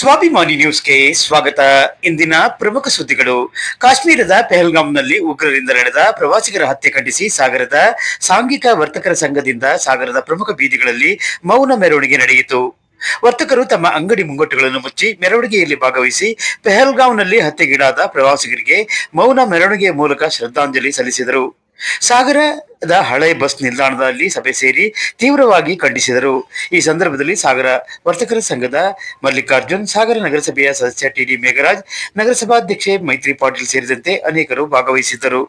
ಸ್ವಾಭಿಮಾನಿ ನ್ಯೂಸ್ಗೆ ಸ್ವಾಗತ. ಇಂದಿನ ಪ್ರಮುಖ ಸುದ್ದಿಗಳು. ಕಾಶ್ಮೀರದ ಪೆಹಲ್ಗಾಂನಲ್ಲಿ ಉಗ್ರರಿಂದ ನಡೆದ ಪ್ರವಾಸಿಗರ ಹತ್ಯೆ ಖಂಡಿಸಿ ಸಾಗರದ ಸಾಂಘಿಕ ವರ್ತಕರ ಸಂಘದಿಂದ ಸಾಗರದ ಪ್ರಮುಖ ಬೀದಿಗಳಲ್ಲಿ ಮೌನ ಮೆರವಣಿಗೆ ನಡೆಯಿತು. ವರ್ತಕರು ತಮ್ಮ ಅಂಗಡಿ ಮುಂಗಟ್ಟುಗಳನ್ನು ಮುಚ್ಚಿ ಮೆರವಣಿಗೆಯಲ್ಲಿ ಭಾಗವಹಿಸಿ ಪೆಹಲ್ಗಾಂನಲ್ಲಿ ಹತ್ಯೆಗೀಡಾದ ಪ್ರವಾಸಿಗರಿಗೆ ಮೌನ ಮೆರವಣಿಗೆಯ ಮೂಲಕ ಶ್ರದ್ಧಾಂಜಲಿ ಸಲ್ಲಿಸಿದರು. ಸಾಗರದ ಹಳೆ ಬಸ್ ನಿಲ್ದಾಣದಲ್ಲಿ ಸಭೆ ಸೇರಿ ತೀವ್ರವಾಗಿ ಖಂಡಿಸಿದರು. ಈ ಸಂದರ್ಭದಲ್ಲಿ ಸಾಗರ ವರ್ತಕರ ಸಂಘದ ಮಲ್ಲಿಕಾರ್ಜುನ್, ಸಾಗರ ನಗರಸಭೆಯ ಸದಸ್ಯ ಟಿಡಿ ಮೇಘರಾಜ್, ನಗರಸಭಾಧ್ಯಕ್ಷೆ ಮೈತ್ರಿ ಪಾಟೀಲ್ ಸೇರಿದಂತೆ ಅನೇಕರು ಭಾಗವಹಿಸಿದ್ದರು.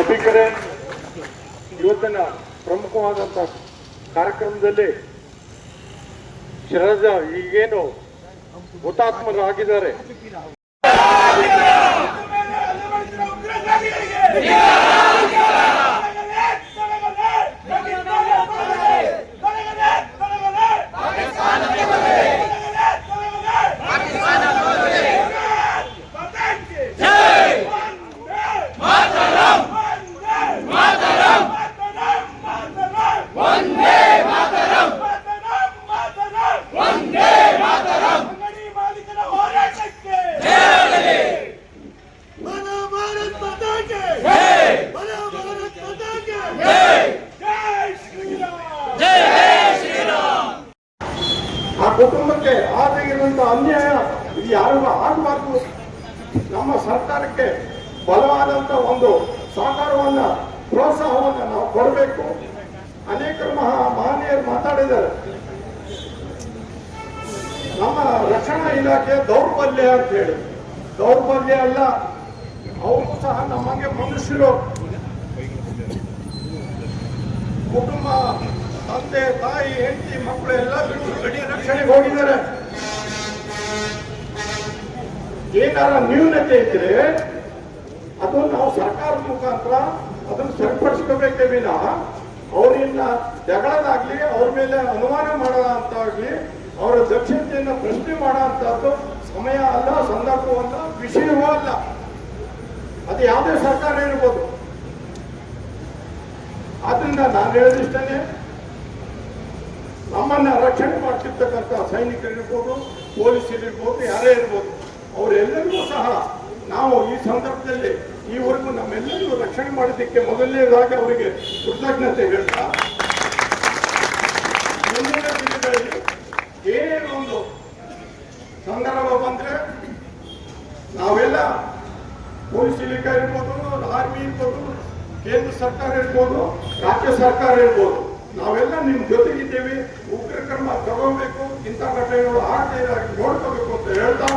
ಸ್ಪೀಕರೇ, ಇವತ್ತಿನ ಪ್ರಮುಖವಾದಂತಹ ಕಾರ್ಯಕ್ರಮದಲ್ಲಿ ಶಿರಾಜ ಈಗೇನು ಹುತಾತ್ಮರಾಗಿದ್ದಾರೆ ಕುಟುಂಬಕ್ಕೆ ಆಗಿರುವಂತಹ ಅನ್ಯಾಯ ಇದು ಯಾರಿಗೂ ಆಗಬಾರ್ದು. ನಮ್ಮ ಸರ್ಕಾರಕ್ಕೆ ಬಲವಾದಂತ ಒಂದು ಸಹಕಾರವನ್ನ ಪ್ರೋತ್ಸಾಹವನ್ನ ನಾವು ಕೊಡಬೇಕು. ಅನೇಕರು ಮಹನೀಯರು ಮಾತಾಡಿದ್ದಾರೆ. ನಮ್ಮ ರಕ್ಷಣಾ ಇಲಾಖೆ ದೌರ್ಬಲ್ಯ ಅಂತ ಹೇಳಿ, ದೌರ್ಬಲ್ಯ ಅಲ್ಲ, ಅವರು ಸಹ ನಮಗೆ ಮನುಷ್ಯರು. ಕುಟುಂಬ, ತಂದೆ ತಾಯಿ ಹೆಂಡತಿ ಮಕ್ಕಳು ಎಲ್ಲ ಬಿಟ್ಟು ಗಡಿ ರಕ್ಷಣೆಗೆ ಹೋಗಿದ್ದಾರೆ. ಏನಾರ ನ್ಯೂನತೆ ಇದ್ರೆ ಅದು ನಾವು ಸರ್ಕಾರದ ಮುಖಾಂತರ ಅದನ್ನು ಸರಿಪಡಿಸ್ಕೋಬೇಕೇ ವಿನಃ ಅವರನ್ನ ಜಗಳದಾಗ್ಲಿ, ಅವ್ರ ಮೇಲೆ ಅನುಮಾನ ಮಾಡೋಂತಾಗ್ಲಿ, ಅವರ ದಕ್ಷತೆಯನ್ನು ಪ್ರಶ್ನೆ ಮಾಡೋಂಥದ್ದು ಸಮಯ ಅಲ್ಲ, ಸಂದರ್ಭವಲ್ಲ, ವಿಷಯವೂ ಅಲ್ಲ. ಅದು ಯಾವುದೇ ಸರ್ಕಾರ ಇರ್ಬೋದು. ಆದ್ರಿಂದ ನಾನು ಹೇಳೋದಿಷ್ಟೇ, ನಮ್ಮನ್ನ ರಕ್ಷಣೆ ಮಾಡ್ತಿರ್ತಕ್ಕಂಥ ಸೈನಿಕರಿರ್ಬೋದು, ಪೊಲೀಸರಿರ್ಬೋದು, ಯಾರೇ ಇರ್ಬೋದು, ಅವರೆಲ್ಲರಿಗೂ ಸಹ ನಾವು ಈ ಸಂದರ್ಭದಲ್ಲಿ ಈವರೆಗೂ ನಮ್ಮೆಲ್ಲರಿಗೂ ರಕ್ಷಣೆ ಮಾಡೋದಕ್ಕೆ ಮೊದಲನೇದಾಗಿ ಅವರಿಗೆ ಕೃತಜ್ಞತೆ ಹೇಳ್ತಾ, ಮುಂದಿನ ದಿನಗಳಲ್ಲಿ ಏನೇನು ಒಂದು ಸಂದರ್ಭ ಬಂದ್ರೆ ನಾವೆಲ್ಲ ಪೊಲೀಸ್ ಇಲಾಖೆ ಇರ್ಬೋದು, ಆರ್ಮಿ ಇರ್ಬೋದು, ಕೇಂದ್ರ ಸರ್ಕಾರ ಇರ್ಬೋದು, ರಾಜ್ಯ ಸರ್ಕಾರ ಇರ್ಬೋದು, ನಾವೆಲ್ಲ ನಿಮ್ ಜೊತೆಗಿದ್ದೇವೆ. ಉಗ್ರ ಕ್ರಮ ತಗೋಬೇಕು, ಇಂಥ ಘಟನೆಗಳು ಆಗದೆ ನೋಡ್ಕೋಬೇಕು ಅಂತ ಹೇಳ್ತಾ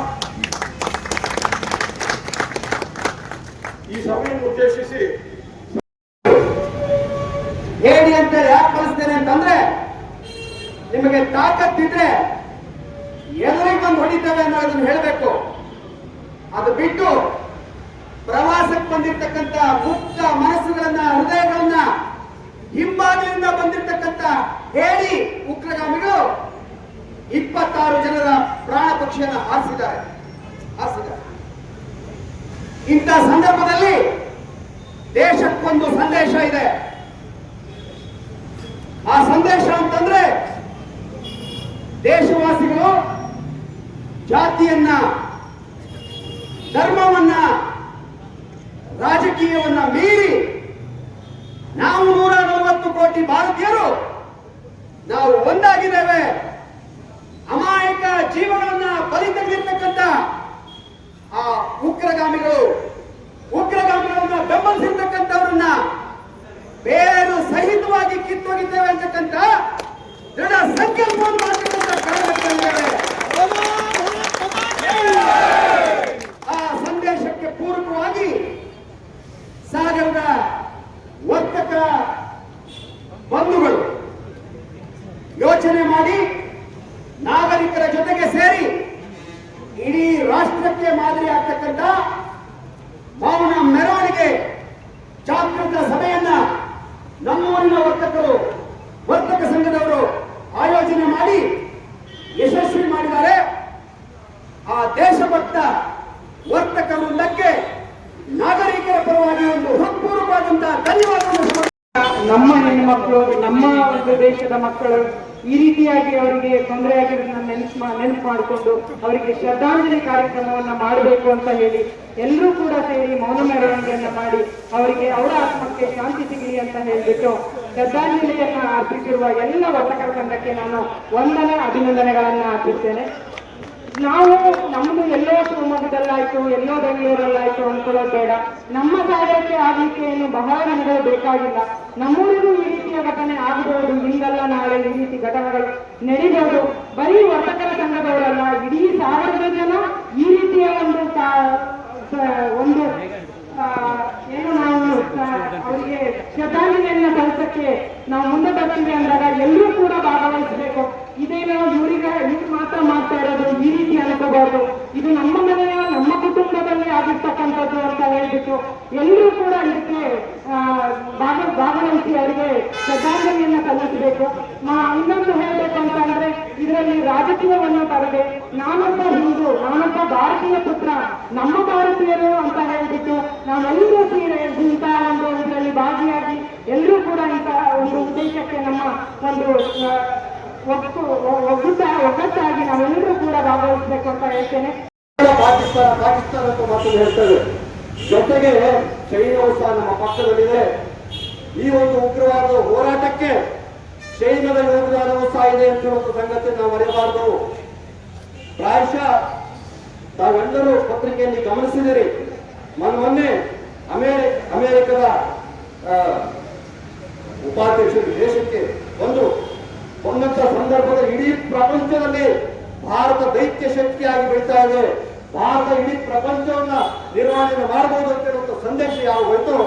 ಈ ಸಭೆಯನ್ನು ಉದ್ದೇಶಿಸಿ ಹೇಳಿ ಅಂತ ಯಾಕೆ ಕಳಿಸ್ತೇನೆ ಅಂತಂದ್ರೆ, ನಿಮಗೆ ತಾಕತ್ತಿದ್ರೆ ಎದುರಿಗೆ ಬಂದು ಹೊಡಿತೇವೆ ಅನ್ನೋದನ್ನ ಹೇಳಬೇಕು. ಅದು ಬಿಟ್ಟು ಪ್ರವಾಸಕ್ಕೆ ಬಂದಿರತಕ್ಕಂತ ಮುಕ್ತ ಮನಸ್ಸುಗಳನ್ನ, ಹೃದಯಗಳನ್ನ ಹಿಂಬಾಗಿಲಿಂದ ಬಂದಿರತಕ್ಕಂತ ಹೇಳಿ ಉಗ್ರಗಾಮಿಗಳು 26 ಜನರ ಪ್ರಾಣ ಪಕ್ಷಿಯನ್ನು ಹಾರಿಸಿದ್ದಾರೆ. ಇಂಥ ಸಂದರ್ಭದಲ್ಲಿ ದೇಶಕ್ಕೊಂದು ಸಂದೇಶ ಇದೆ. ಆ ಸಂದೇಶ ಅಂತಂದ್ರೆ, ದೇಶವಾಸಿಗಳು ಜಾತಿಯನ್ನ, ಧರ್ಮವನ್ನ, ರಾಜಕೀಯವನ್ನ ಮೀರಿ ನಾವು 140 ಕೋಟಿ ಭಾರತೀಯರು ನಾವು ಒಂದಾಗಿದ್ದೇವೆ. ಅಮಾಯಕ ಜೀವನವನ್ನ ಬಲಿ ತೆಗೆದಿರ್ತಕ್ಕಂಥ ಆ ಉಗ್ರಗಾಮಿಗಳನ್ನ ಬೆಂಬಲಿಸಿರ್ತಕ್ಕಂಥವ್ರನ್ನ ಬೇರು ಸಹಿತವಾಗಿ ಕಿತ್ತೋಗಿದ್ದೇವೆ ಅಂತಕ್ಕಂಥ ದೃಢ ಸಂಕಲ್ಪವನ್ನು ಮಾಡತಕ್ಕಂಥ ಕಾರ್ಯಕ್ರಮಗಳಿವೆ. ಆ ಸಂದೇಶಕ್ಕೆ ಪೂರಕವಾಗಿ ಸಾಗರದ ವರ್ತಕರ ಬಂಧುಗಳು ಯೋಚನೆ ಮಾಡಿ ನಾಗರಿಕರ ಜೊತೆಗೆ ಸೇರಿ ಇಡೀ ರಾಷ್ಟ್ರಕ್ಕೆ ಮಾದರಿ ಆಗ್ತಕ್ಕಂಥ ಮೌನ ಮೆರವಣಿಗೆ ಜಾಗೃತ ಸಭೆಯನ್ನ ನಮ್ಮೂರಿನ ವರ್ತಕ ಸಂಘದ ಒಂದು ದೇಶದ ಮಕ್ಕಳು ಈ ರೀತಿಯಾಗಿ ಅವರಿಗೆ ತೊಂದರೆ ಆಗಿರೋದನ್ನ ನೆನಪು ಮಾಡಿಕೊಂಡು ಅವರಿಗೆ ಶ್ರದ್ಧಾಂಜಲಿ ಕಾರ್ಯಕ್ರಮವನ್ನ ಮಾಡಬೇಕು ಅಂತ ಹೇಳಿ ಎಲ್ಲರೂ ಕೂಡ ಸೇರಿ ಮೌನ ಮೆರವಣಿಗೆಯನ್ನ ಮಾಡಿ ಅವರಿಗೆ ಅವರ ಆತ್ಮಕ್ಕೆ ಶಾಂತಿ ಸಿಗಲಿ ಅಂತ ಹೇಳ್ಬಿಟ್ಟು ಶ್ರದ್ಧಾಂಜಲಿಯನ್ನ ಅರ್ಪಿಸಿರುವ ಎಲ್ಲ ವರ್ತಕರ ತಂಡಕ್ಕೆ ನಾನು ವಂದನೆ ಅಭಿನಂದನೆಗಳನ್ನ ಅರ್ಪಿಸ್ತೇನೆ. ನಾವು ನಮ್ದು ಎಲ್ಲೋ ಶಿವಮೊಗ್ಗದಲ್ಲಾಯ್ತು, ಎಲ್ಲೋ ಬೆಂಗಳೂರಲ್ಲಾಯ್ತು ಅನ್ಕೊಳ್ಳೋದು ಬೇಡ. ನಮ್ಮ ಕಾರ್ಯಕ್ಕೆ ಆಗ್ಲಿಕ್ಕೆ ಏನು ಬಹಳ ದಿನಗಳು ಬೇಕಾಗಿಲ್ಲ. ನಮ್ಮೂರಿಗೂ ಈ ರೀತಿಯ ಘಟನೆ ಆಗಬಹುದು, ಇಂದಲ್ಲ ನಾಳೆ ಈ ರೀತಿ ಘಟನೆಗಳು ನಡೀಬಹುದು. ಬರೀ ವರ್ತಕರ ಸಂಘದವರಲ್ಲ, ಇಡೀ 1000 ಜನ ಈ ರೀತಿಯ ಒಂದು ಏನು ನಾವು ಅವರಿಗೆ ಶ್ರದ್ಧಾಂಜಲಿಯನ್ನ ಸಲ್ಲಿಸಕ್ಕೆ ನಾವು ಮುಂದೆ ಬರ್ತೀವಿ ಅಂದಾಗ ಎಲ್ಲರೂ ಕೂಡ ಭಾಗವಹಿಸಬೇಕು. ಇದೇನೋ ಇವ್ರು ಮಾತ್ರ ಮಾಡ್ತಾ ಇರೋದು ಈ ರೀತಿ ಅನ್ಕೋಬಾರ್ದು. ಇದು ನಮ್ಮ ಮನೆಯ ನಮ್ಮ ಕುಟುಂಬದಲ್ಲಿ ಆಗಿರ್ತಕ್ಕಂಥದ್ದು ಅಂತ ಹೇಳ್ಬಿಟ್ಟು ಎಲ್ಲರೂ ಕೂಡ ಇದಕ್ಕೆ ಭಾಗವಹಿಸಿ ಅವರಿಗೆ ಶ್ರದ್ಧಾಂಜಲಿಯನ್ನ ಸಲ್ಲಿಸಬೇಕು. ಇನ್ನೊಂದು ಹೇಳಬೇಕು ಅಂತ ಅಂದ್ರೆ ಇದರಲ್ಲಿ ರಾಜಕೀಯವನ್ನು ತರದೆ ನಾನೊಬ್ಬ ಹಿಂದೂ, ನಾನೊಬ್ಬ ಭಾರತೀಯ ಪುತ್ರ, ನಮ್ಮ ಭಾರತೀಯರು ಅಂತ ಹೇಳ್ಬಿಟ್ಟು ನಾವೆಲ್ಲರೂ ಇಂಥ ಒಂದು ಇದರಲ್ಲಿ ಭಾಗಿಯಾಗಿ ಎಲ್ಲರೂ ಕೂಡ ಇಂತಹ ಒಂದು ಉದ್ದೇಶಕ್ಕೆ ನಮ್ಮ ಒಂದು ಒಗ್ಗಟ್ಟಾಗಿ ನಾವೆಲ್ಲರೂ ಕೂಡ ಭಾಗವಹಿಸಬೇಕು ಅಂತ ಹೇಳ್ತೇನೆ. ಪಾಕಿಸ್ತಾನ ಅಂತ ಮಾತನ್ನು ಹೇಳ್ತೇವೆ. ಜೊತೆಗೆ ಚೈನಾವು ಸಹ ನಮ್ಮ ಪಕ್ಕದಲ್ಲಿದೆ. ಈ ಒಂದು ಉಗ್ರವಾದ ಹೋರಾಟಕ್ಕೆ ಚೈನಾದ ಯೋಗದಾನವೂ ಸಹ ಇದೆ ಅಂತ ಹೇಳುವ ಸಂಗತಿ ನಾವು ಮರೆಯಬಾರದು. ಪ್ರಾಯಶಃ ತಾವೆಲ್ಲರೂ ಪತ್ರಿಕೆಯಲ್ಲಿ ಗಮನಿಸಿದಿರಿ, ಮೊನ್ನೆ ಅಮೆರಿಕದ ಉಪಾಧ್ಯಕ್ಷರು ದೇಶಕ್ಕೆ ಬಂದಂತ ಸಂದರ್ಭದಲ್ಲಿ ಇಡೀ ಪ್ರಪಂಚದಲ್ಲಿ ಭಾರತ ದೈತ್ಯ ಶಕ್ತಿಯಾಗಿ ಬೆಳೀತಾ ಇದೆ, ಭಾರತ ಇಡೀ ಪ್ರಪಂಚವನ್ನ ನಿರ್ವಹಣೆ ಮಾಡಬಹುದು ಅಂತ ಹೇಳುವಂತ ಸಂದೇಶ ಯಾವ ಹೋಯ್ತು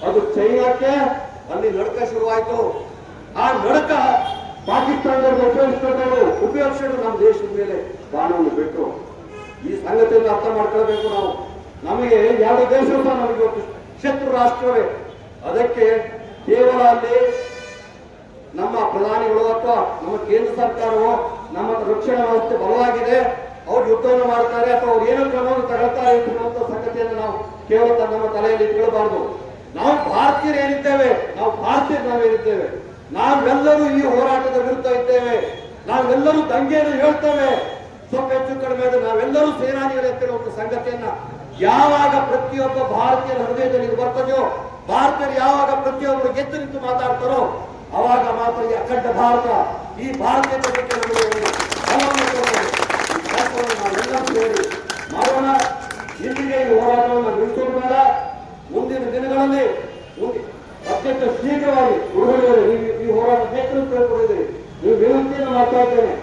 ಅದು ಚೈನಾಕ್ಕೆ ಅಲ್ಲಿ ನಡಕ ಶುರುವಾಯಿತು. ಆ ನಡಕ ಪಾಕಿಸ್ತಾನದವರು ಉಪಯೋಗಿಸಿದ್ರು ನಮ್ಮ ದೇಶದ ಮೇಲೆ ಬಾಣವನ್ನು ಬಿಟ್ಟರು. ಈ ಸಂಗತಿಯನ್ನು ಅರ್ಥ ಮಾಡ್ಕೊಳ್ಬೇಕು ನಾವು. ನಮಗೆ ಎರಡು ದೇಶ ಸಹ ನಮಗೆ ಇವತ್ತು ಶತ್ರು ರಾಷ್ಟ್ರವೇ. ಅದಕ್ಕೆ ಕೇವಲ ಅಲ್ಲಿ ನಮ್ಮ ಪ್ರಧಾನಿಗಳು ಅಥವಾ ನಮ್ಮ ಕೇಂದ್ರ ಸರ್ಕಾರವೋ ನಮ್ಮ ರಕ್ಷಣಾ ವ್ಯವಸ್ಥೆ ಬಲವಾಗಿದೆ, ಅವ್ರು ಯುದ್ಧವನ್ನು ಮಾಡ್ತಾರೆ ಅಥವಾ ಅವ್ರು ಏನೋ ಕ್ರಮವನ್ನು ತಗೊಳ್ತಾರೆ ಎನ್ನುವಂತ ಸಂಗತಿಯನ್ನು ನಾವು ಕೇವಲ ನಮ್ಮ ತಲೆಯಲ್ಲಿ ಇಟ್ಕೊಳ್ಬಾರ್ದು. ನಾವು ಭಾರತೀಯರು ಏನಿದ್ದೇವೆ, ನಾವೇನಿದ್ದೇವೆ, ನಾವೆಲ್ಲರೂ ಈ ಹೋರಾಟದ ವಿರುದ್ಧ ಇದ್ದೇವೆ. ನಾವೆಲ್ಲರೂ ದಂಗೆಯನ್ನು ಹೇಳ್ತೇವೆ. ಸ್ವಲ್ಪ ಹೆಚ್ಚು ಕಡಿಮೆ ನಾವೆಲ್ಲರೂ ಸೇನಾನಿಗಳು ಎತ್ತಿರುವಂತ ಸಂಗತಿಯನ್ನ ಯಾವಾಗ ಪ್ರತಿಯೊಬ್ಬ ಭಾರತೀಯರ ಹೃದಯದಲ್ಲಿ ಇದು ಬರ್ತದೆಯೋ, ಭಾರತೀಯರು ಯಾವಾಗ ಪ್ರತಿಯೊಬ್ಬರು ಗೆದ್ದು ನಿಂತು ಮಾತಾಡ್ತಾರೋ ಅವಾಗ ಮಾತ್ರ ಈ ಅಖಂಡ ಭಾರತ, ಈ ಭಾರತೀಯತೆ ಬಗ್ಗೆ ನಾವೆಲ್ಲರೂ ಸೇರಿ ಮಾಡೋಣ. ಇಲ್ಲಿಗೆ ಈ ಹೋರಾಟವನ್ನು ನಿಲ್ಲಿಸೋಣ. ಮುಂದಿನ ದಿನಗಳಲ್ಲಿ ಅತ್ಯಂತ ಶೀಘ್ರವಾಗಿ ಈ ಹೋರಾಟ ನೇತೃತ್ವ ಕೊಡಿದ್ದೀರಿ. ನೀವು ವಿನಂತಿಯನ್ನು ಮಾಡ್ತಾ ಇದ್ದೇನೆ.